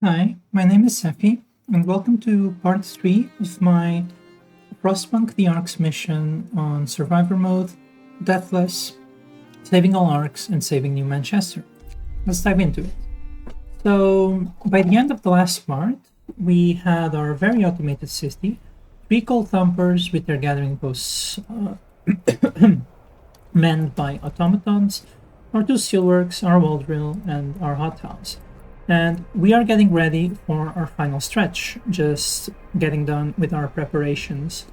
Hi, my name is Sefi, and welcome to part 3 of my Frostpunk the Arks mission on Survivor Mode, Deathless, saving all Arks, and saving New Manchester. Let's dive into it. So, by the end of the last part, we had our very automated city, 3 coal thumpers with their gathering posts manned by automatons, our 2 steelworks, our wall drill, and our hothouse. And we are getting ready for our final stretch, just getting done with our preparations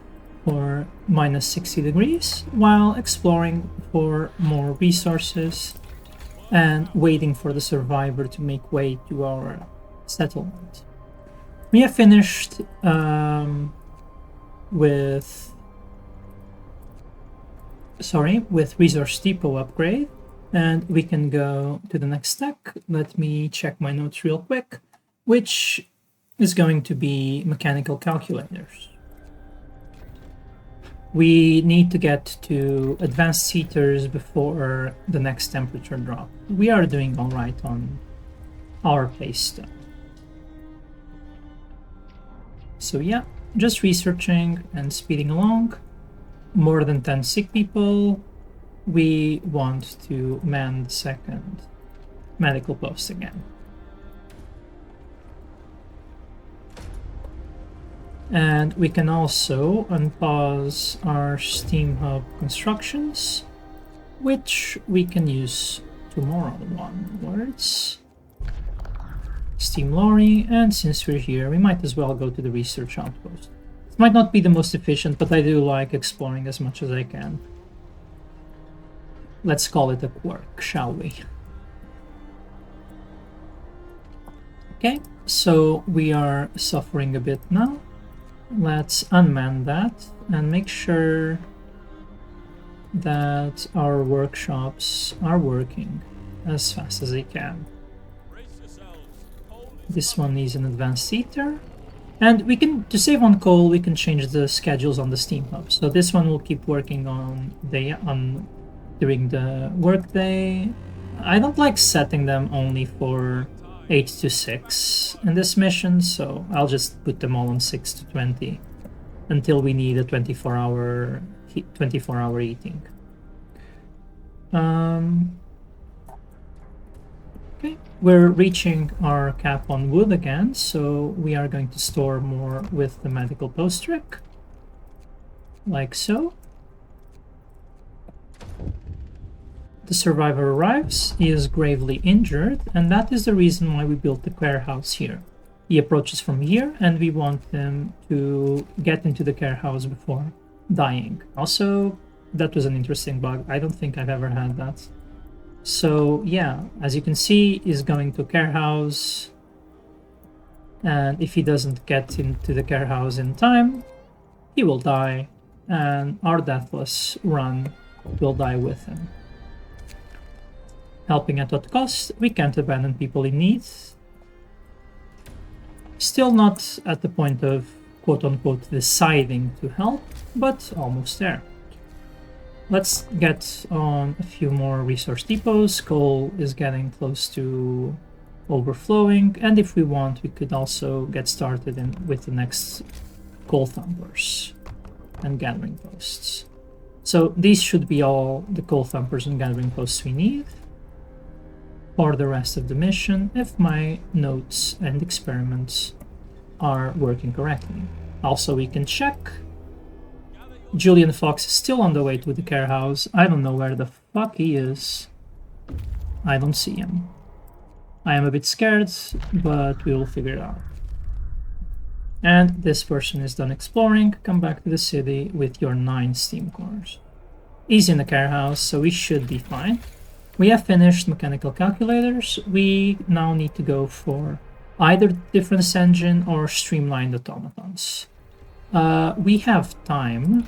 for minus 60 degrees while exploring for more resources and waiting for the survivor to make way to our settlement. We have finished with Resource Depot upgrade, and we can go to the next stack. Let me check my notes real quick, which is going to be mechanical calculators. We need to get to advanced heaters before the next temperature drop. We are doing all right on our pace though. So yeah, just researching and speeding along. More than 10 sick people. We want to man the second medical post again. And we can also unpause our steam hub constructions, which we can use tomorrow onwards. Steam lorry, and since we're here, we might as well go to the research outpost. It might not be the most efficient, but I do like exploring as much as I can. Let's call it a quirk, shall we? Okay, so we are suffering a bit now. Let's unman that and make sure that our workshops are working as fast as they can. This one needs an advanced heater. And we can, to save on coal, we can change the schedules on the steam hub. So this one will keep working during the workday. I don't like setting them only for 8 to 6 in this mission, so I'll just put them all on 6 to 20 until we need a 24-hour eating. Okay, we're reaching our cap on wood again, so we are going to store more with the medical post trick, like so. The survivor arrives. He is gravely injured, and that is the reason why we built the care house here. He approaches from here, and we want him to get into the care house before dying. Also, that was an interesting bug. I don't think I've ever had that. So yeah, as you can see, he's going to care house, and if he doesn't get into the care house in time, he will die, and our deathless run will die with him. Helping at what cost? We can't abandon people in need. Still not at the point of quote-unquote deciding to help, but almost there. Let's get on a few more resource depots. Coal is getting close to overflowing, and if we want, we could also get started with the next coal thumpers and gathering posts. So these should be all the coal thumpers and gathering posts we need for the rest of the mission, if my notes and experiments are working correctly. Also, we can check. Julian Fox is still on the way to the care house. I don't know where the fuck he is. I don't see him. I am a bit scared, but we will figure it out. And this person is done exploring. Come back to the city with your 9 steam cores. He's in the care house, so we should be fine. We have finished mechanical calculators. We now need to go for either difference engine or streamlined automatons. We have time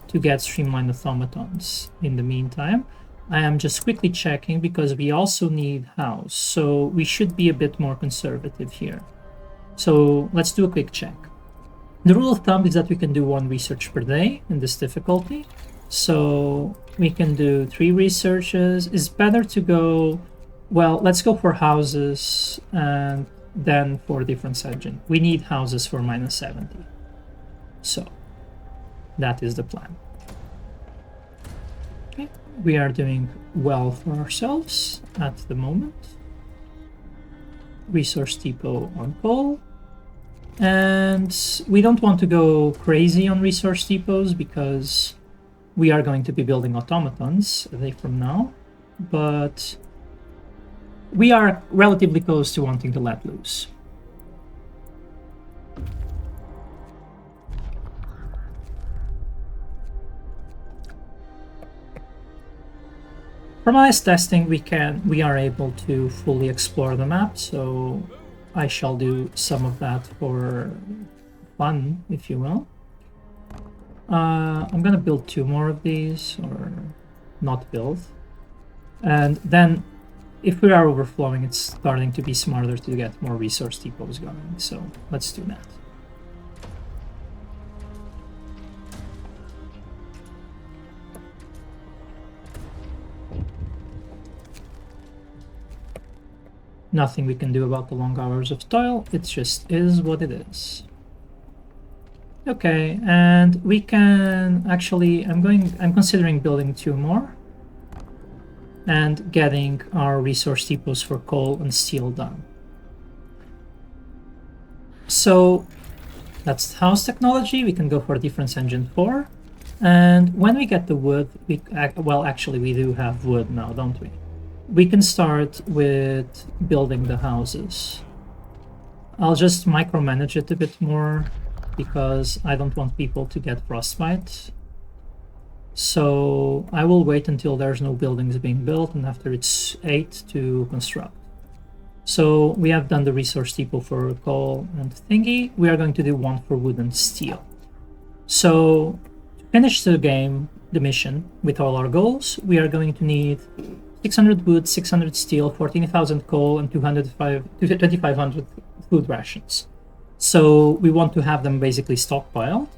to get streamlined automatons in the meantime. I am just quickly checking because we also need house, so we should be a bit more conservative here. So let's do a quick check. The rule of thumb is that we can do 1 research per day in this difficulty. So we can do 3 researches. It's better to go, well, let's go for houses and than for difference engine. We need houses for -70. So that is the plan. Okay, we are doing well for ourselves at the moment. Resource depot on coal. And we don't want to go crazy on resource depots because we are going to be building automatons a day from now, but we are relatively close to wanting to let loose. From honest testing, we are able to fully explore the map, so I shall do some of that for fun, if you will. I'm gonna build 2 more of these, or not build. And then, if we are overflowing, it's starting to be smarter to get more resource depots going, so let's do that. Nothing we can do about the long hours of toil, it just is what it is. Okay, and we can actually, I'm considering building 2 more and getting our resource depots for coal and steel done. So that's house technology. We can go for difference engine 4, and when we get the wood, well, actually we do have wood now, don't we? We can start with building the houses. I'll just micromanage it a bit more because I don't want people to get frostbite. So I will wait until there's no buildings being built, and after it's 8 to construct. So we have done the resource depot for coal and thingy. We are going to do 1 for wood and steel. So to finish the game, the mission, with all our goals, we are going to need 600 wood, 600 steel, 14,000 coal, and 2,500 food rations. So we want to have them basically stockpiled,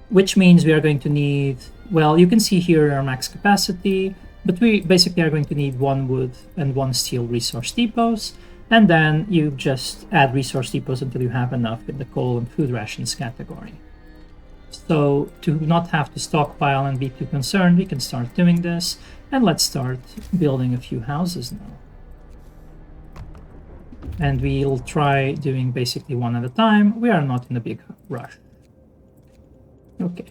which means we are going to need, well, you can see here our max capacity, but we basically are going to need 1 wood and 1 steel resource depots, and then you just add resource depots until you have enough in the coal and food rations category. So to not have to stockpile and be too concerned, we can start doing this, and let's start building a few houses now. And we'll try doing basically 1 at a time. We are not in a big rush. Okay.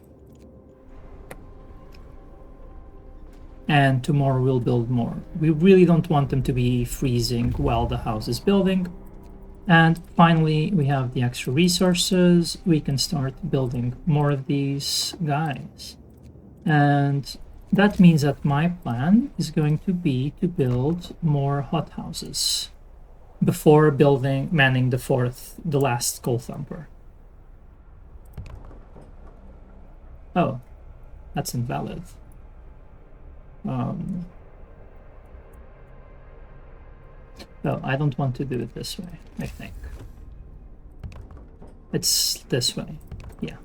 And tomorrow we'll build more. We really don't want them to be freezing while the house is building. And finally, we have the extra resources. We can start building more of these guys. And that means that my plan is going to be to build more hothouses before manning the last coal thumper. Oh, that's invalid. No, I don't want to do it this way, I think. It's this way, yeah.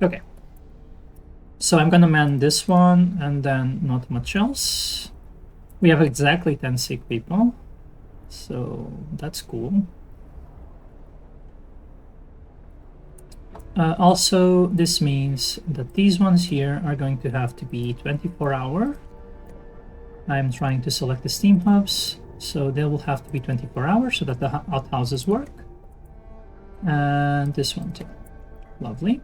Okay. So I'm gonna man this one, and then not much else. We have exactly 10 sick people, so that's cool. Also, this means that these ones here are going to have to be 24-hour. I'm trying to select the steam hubs, so they will have to be 24 hours so that the outhouses work. And this one too. Lovely.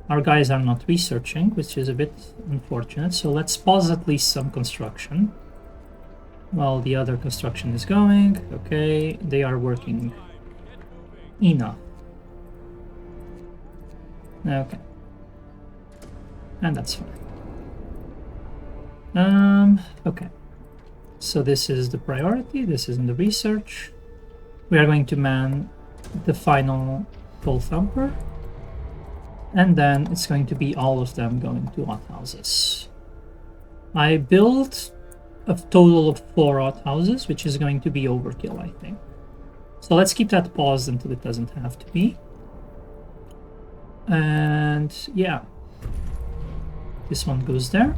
Our guys are not researching, which is a bit unfortunate, so let's pause at least some construction while the other construction is going. Okay, they are working enough. Okay. And that's fine. Okay. So this is the priority, this is in the research. We are going to man the final coal thumper. And then it's going to be all of them going to hothouses. I built a total of 4 hothouses, which is going to be overkill, I think. So let's keep that paused until it doesn't have to be. And yeah, this one goes there.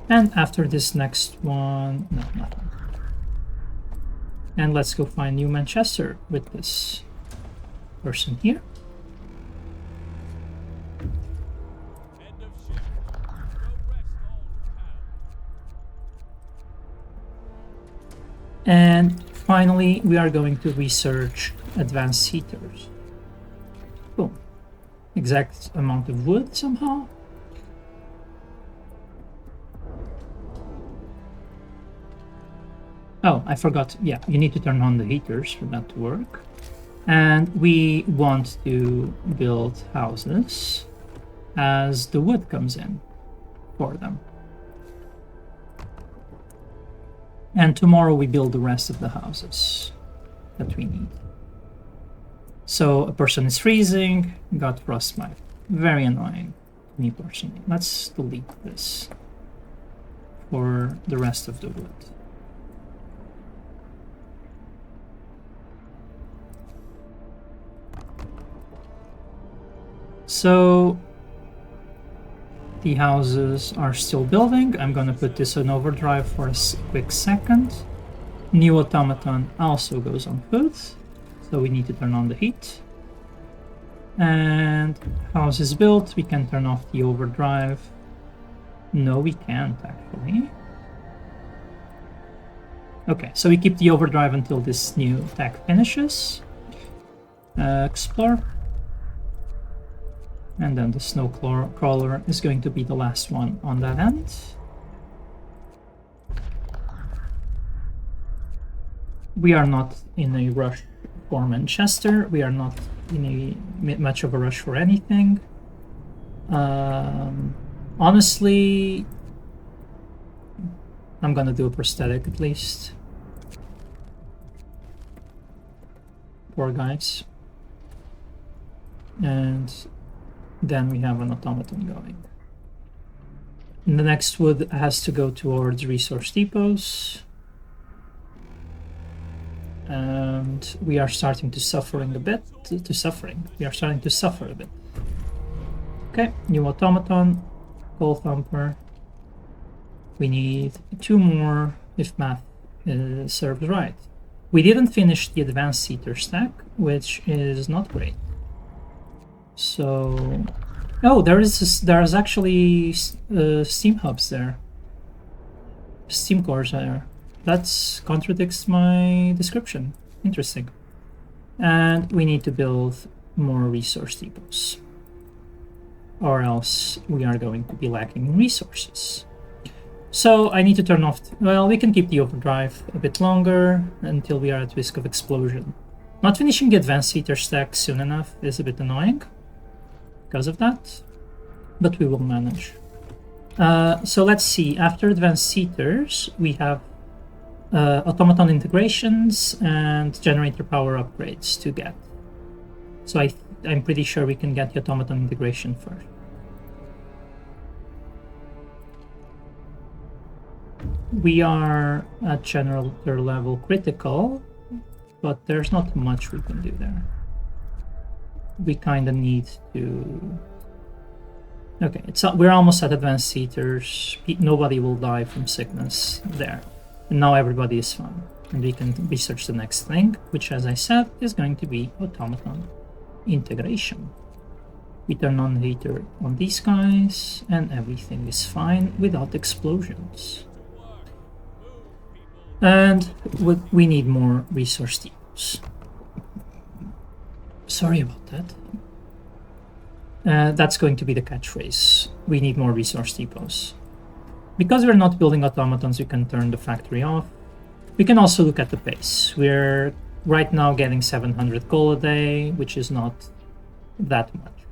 And after this next one, no, nothing. And let's go find New Manchester with this person here. And finally, we are going to research advanced heaters. Boom. Exact amount of wood somehow. Oh, I forgot. Yeah, you need to turn on the heaters for that to work. And we want to build houses as the wood comes in for them. And tomorrow we build the rest of the houses that we need. So a person is freezing, got frostbite. Very annoying, me personally. Let's delete this for the rest of the wood. So the houses are still building. I'm gonna put this on overdrive for a quick second. New automaton also goes on food, so we need to turn on the heat. And house is built. We can turn off the overdrive. No, we can't actually. Okay, so we keep the overdrive until this new tech finishes. Explore. And then the snow crawler is going to be the last one on that end. We are not in a rush for Manchester. We are not in a much of a rush for anything. Honestly, I'm gonna do a prosthetic at least. Poor guys. And then we have an automaton going. And the next wood has to go towards resource depots. And we are starting to suffering a bit. We are starting to suffer a bit. Okay, new automaton, coal thumper. We need 2 more if math serves right. We didn't finish the advanced seater stack, which is not great. So, oh, there's actually steam hubs there, steam cores there. That contradicts my description. Interesting. And we need to build more resource depots, or else we are going to be lacking in resources. So I need to turn off. Well, we can keep the overdrive a bit longer until we are at risk of explosion. Not finishing the advanced heater stack soon enough is a bit annoying because of that, but we will manage. So let's see, after advanced heaters, we have automaton integrations and generator power upgrades to get. So I'm pretty sure we can get the automaton integration first. We are at generator level critical, but there's not much we can do there. We kind of need to... Okay, we're almost at advanced heaters. Nobody will die from sickness there. And now everybody is fine. And we can research the next thing, which, as I said, is going to be automaton integration. We turn on the heater on these guys, and everything is fine without explosions. And we need more resource depots. Sorry about that. That's going to be the catchphrase. We need more resource depots. Because we're not building automatons, we can turn the factory off. We can also look at the pace. We're right now getting 700 coal a day, which is not that much.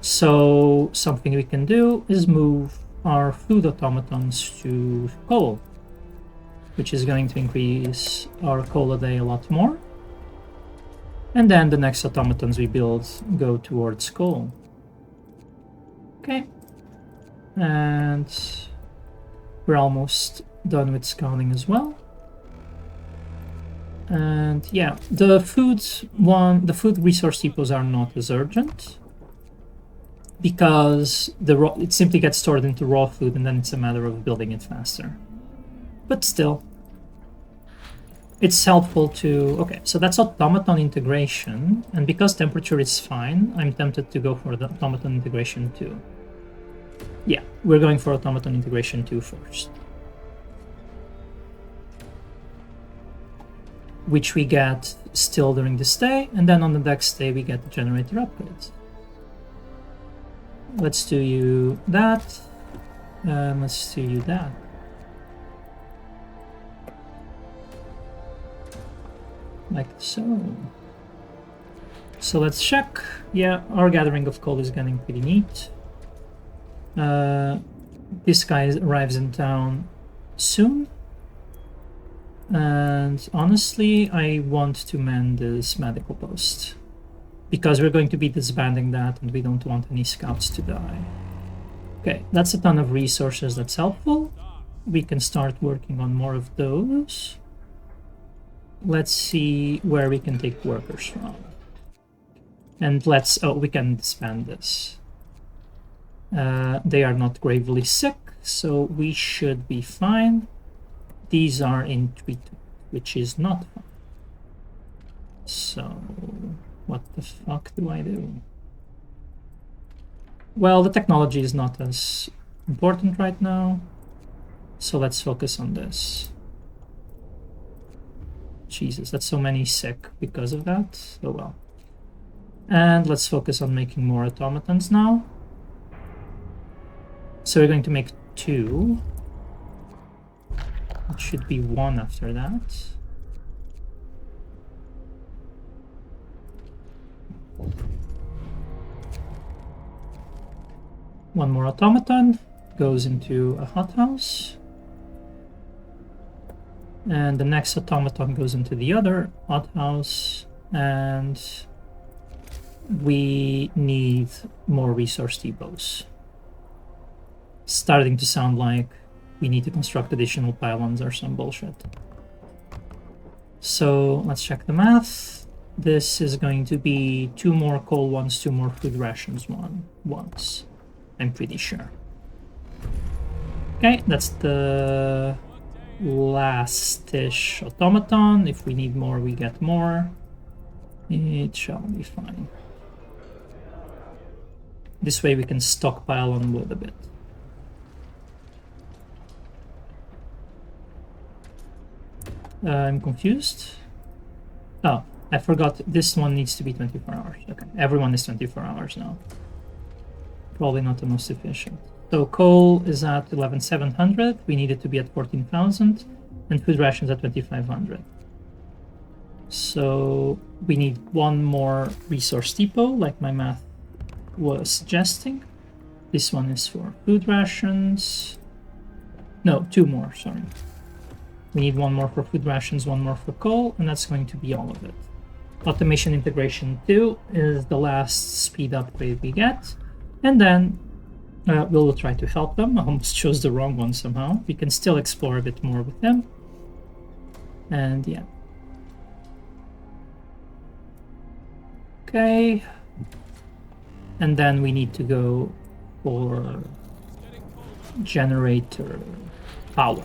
So something we can do is move our food automatons to coal, which is going to increase our coal a day a lot more. And then the next automatons we build go towards coal. Okay. And we're almost done with scouting as well. And yeah, the food resource depots are not as urgent because it simply gets stored into raw food and then it's a matter of building it faster. But still, it's helpful to... Okay, so that's automaton integration, and because temperature is fine, I'm tempted to go for the automaton integration 2. Yeah, we're going for automaton integration 2 first. Which we get still during this day, and then on the next day we get the generator upgrades. Let's do you that, let's do you that. Like so. So let's check. Yeah, our gathering of coal is getting pretty neat. This guy arrives in town soon. And honestly, I want to mend this medical post. Because we're going to be disbanding that and we don't want any scouts to die. Okay, that's a ton of resources, that's helpful. We can start working on more of those. Let's see where we can take workers from. And let's... Oh, we can disband this. They are not gravely sick, so we should be fine. These are in treatment, which is not fun. So, what the fuck do I do? Well, the technology is not as important right now, so let's focus on this. Jesus, that's so many sick because of that. Oh well. And let's focus on making more automatons now. So we're going to make 2. It should be 1 after that. One more automaton goes into a hothouse. And the next automaton goes into the other hothouse. And we need more resource depots. Starting to sound like we need to construct additional pylons or some bullshit. So let's check the math. This is going to be 2 more coal ones, 2 more food rations once. I'm pretty sure. Okay, that's the last-ish automaton. If we need more, we get more. It shall be fine. This way we can stockpile on wood a bit. I'm confused. Oh, I forgot this one needs to be 24 hours. Okay, everyone is 24 hours now. Probably not the most efficient. So coal is at 11,700. We need it to be at 14,000. And food rations at 2,500. So we need 1 more resource depot, like my math was suggesting. This one is for food rations. No, 2 more, sorry. We need 1 more for food rations, 1 more for coal, and that's going to be all of it. Automation integration 2 is the last speed upgrade we get. And then we'll try to help them. I almost chose the wrong one somehow. We can still explore a bit more with them. And yeah. Okay. And then we need to go for generator power.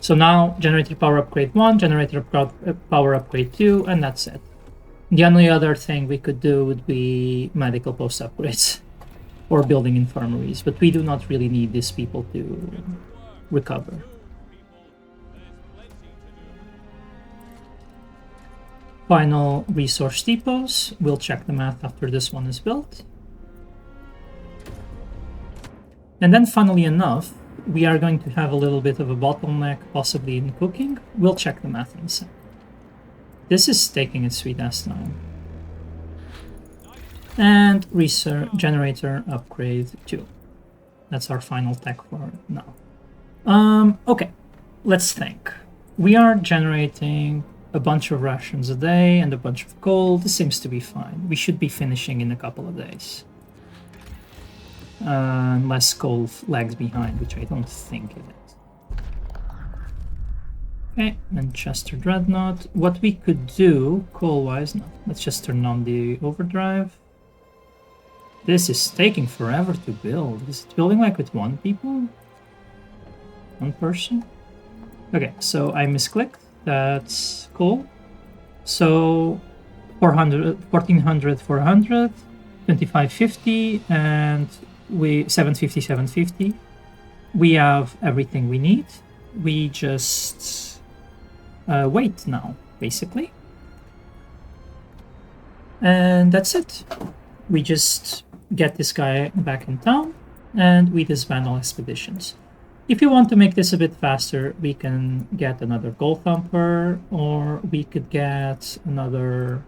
So now generator power upgrade 1, generator power upgrade 2, and that's it. The only other thing we could do would be medical post upgrades or building infirmaries, but we do not really need these people to recover. Final resource depots. We'll check the math after this one is built. And then funnily enough, we are going to have a little bit of a bottleneck, possibly in cooking. We'll check the math in a sec. This is taking its sweet ass time. And generator upgrade 2. That's our final tech for now. Okay, let's think. We are generating a bunch of rations a day and a bunch of coal. This seems to be fine. We should be finishing in a couple of days. Unless coal lags behind, which I don't think it is. Okay, Manchester Dreadnought. What we could do, coal-wise, no. Let's just turn on the overdrive. This is taking forever to build. Is it building like with 1 people? 1 person? Okay, so I misclicked. That's cool. So 400, 1400, 400, 2550, and we 750, 750. We have everything we need. We just wait now, basically. And that's it. We just get this guy back in town, and we disband all expeditions. If you want to make this a bit faster, we can get another Gold Thumper, or we could get another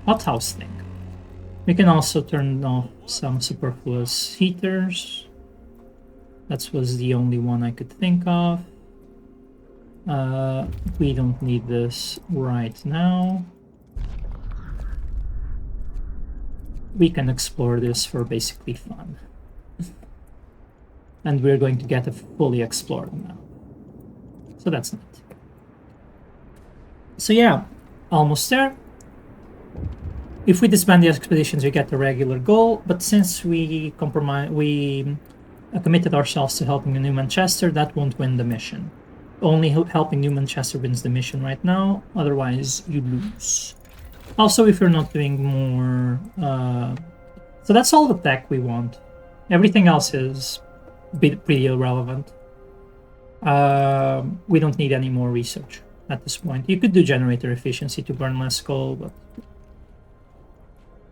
hothouse thing. We can also turn off some superfluous heaters. That was the only one I could think of. We don't need this right now. We can explore this for basically fun. And we're going to get a fully explored now. So that's neat. So yeah, almost there. If we disband the expeditions, we get the regular goal, but since we committed ourselves to helping New Manchester, that won't win the mission. Only helping New Manchester wins the mission right now, otherwise you lose. Also, if you're not doing more... so that's all the tech we want. Everything else is pretty irrelevant. We don't need any more research at this point. You could do generator efficiency to burn less coal, but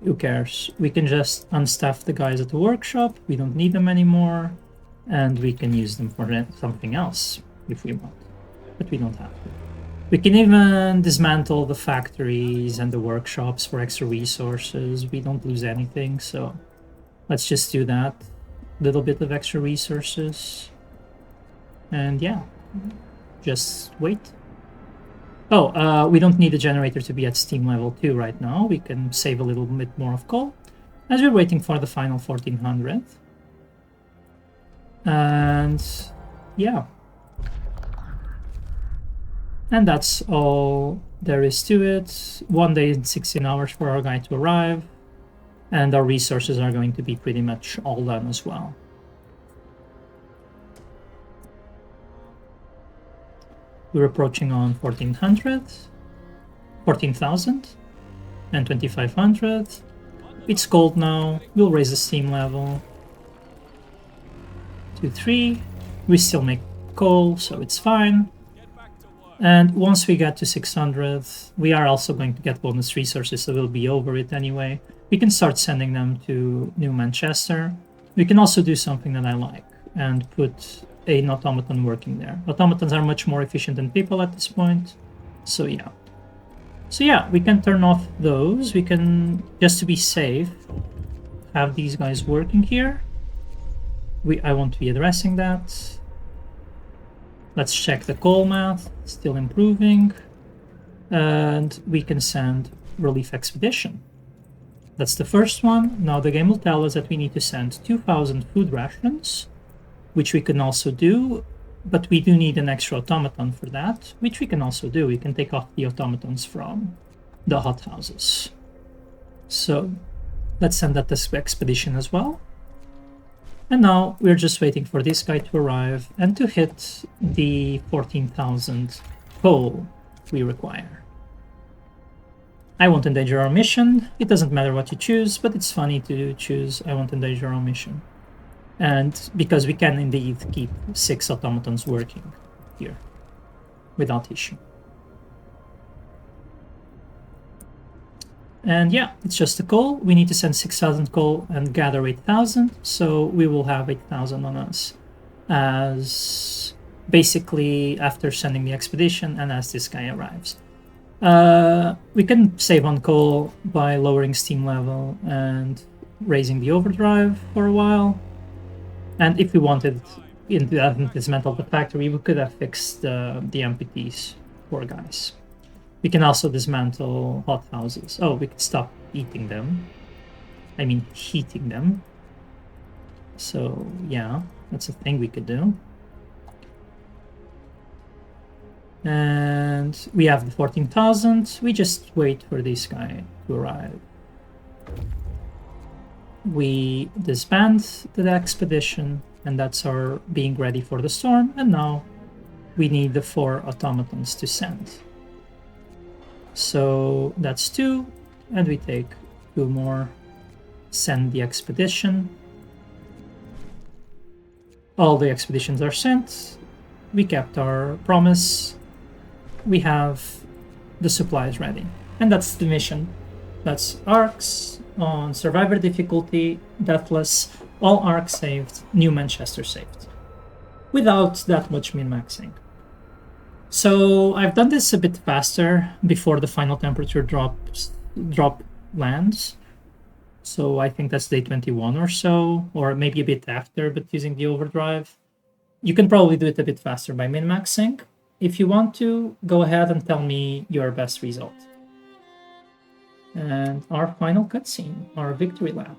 who cares? We can just unstaff the guys at the workshop. We don't need them anymore, and we can use them for something else if we want, but we don't have to. We can even dismantle the factories and the workshops for extra resources. We don't lose anything, so let's just do that. Little bit of extra resources. And yeah, just wait. Oh, we don't need the generator to be at steam level 2 right now. We can save a little bit more of coal as we're waiting for the final 1400. And yeah. And that's all there is to it. 1 day and 16 hours for our guy to arrive. And our resources are going to be pretty much all done as well. We're approaching on 1400, 14,000, and 2500. It's cold now. We'll raise the steam level to 3. We still make coal, so it's fine. And once we get to 600, we are also going to get bonus resources, so we'll be over it anyway. We can start sending them to New Manchester. We can also do something that I like and put an automaton working there. Automatons are much more efficient than people at this point, so yeah. So yeah, we can turn off those. We can, just to be safe, have these guys working here. I won't be addressing that. Let's check the coal math, still improving. And we can send relief expedition. That's the first one. Now the game will tell us that we need to send 2,000 food rations, which we can also do, but we do need an extra automaton for that, which we can also do. We can take off the automatons from the hothouses. So let's send that to expedition as well. And now we're just waiting for this guy to arrive and to hit the 14,000 coal we require. I won't endanger our mission. It doesn't matter what you choose, but it's funny to choose I won't endanger our mission. And because we can indeed keep 6 automatons working here without issue. And yeah, it's just a coal. We need to send 6,000 coal and gather 8,000, so we will have 8,000 on us as basically after sending the expedition and as this guy arrives. We can save on coal by lowering steam level and raising the overdrive for a while. And if we wanted to dismantle the factory, we could have fixed the MPTs, poor guys. We can also dismantle hothouses. Oh, we could stop eating them. I mean, heating them. So, yeah, that's a thing we could do. And we have the 14,000. We just wait for this guy to arrive. We disband the expedition. And that's our being ready for the storm. And now we need the 4 automatons to send. So that's 2, and we take 2 more. Send the expedition. All the expeditions are sent. We kept our promise. We have the supplies ready. And that's the mission. That's Arks on Survivor difficulty, deathless, all Arks saved, New Manchester saved. Without that much min-maxing. So I've done this a bit faster before the final temperature drop lands. So I think that's day 21 or so, or maybe a bit after, but using the overdrive. You can probably do it a bit faster by min-maxing. If you want to, go ahead and tell me your best result. And our final cutscene, our victory lap.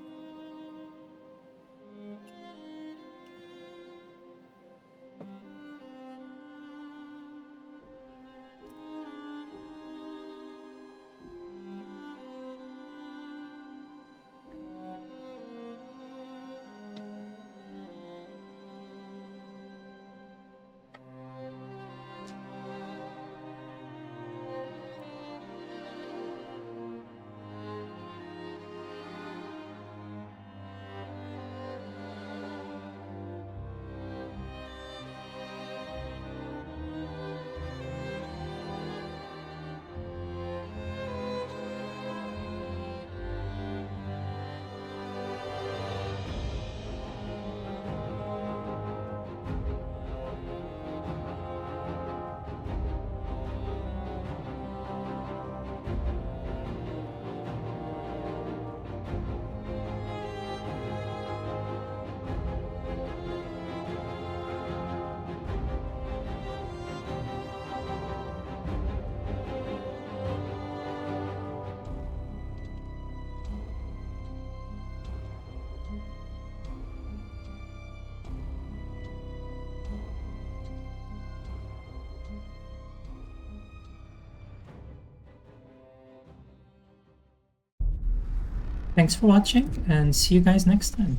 Thanks for watching, and see you guys next time.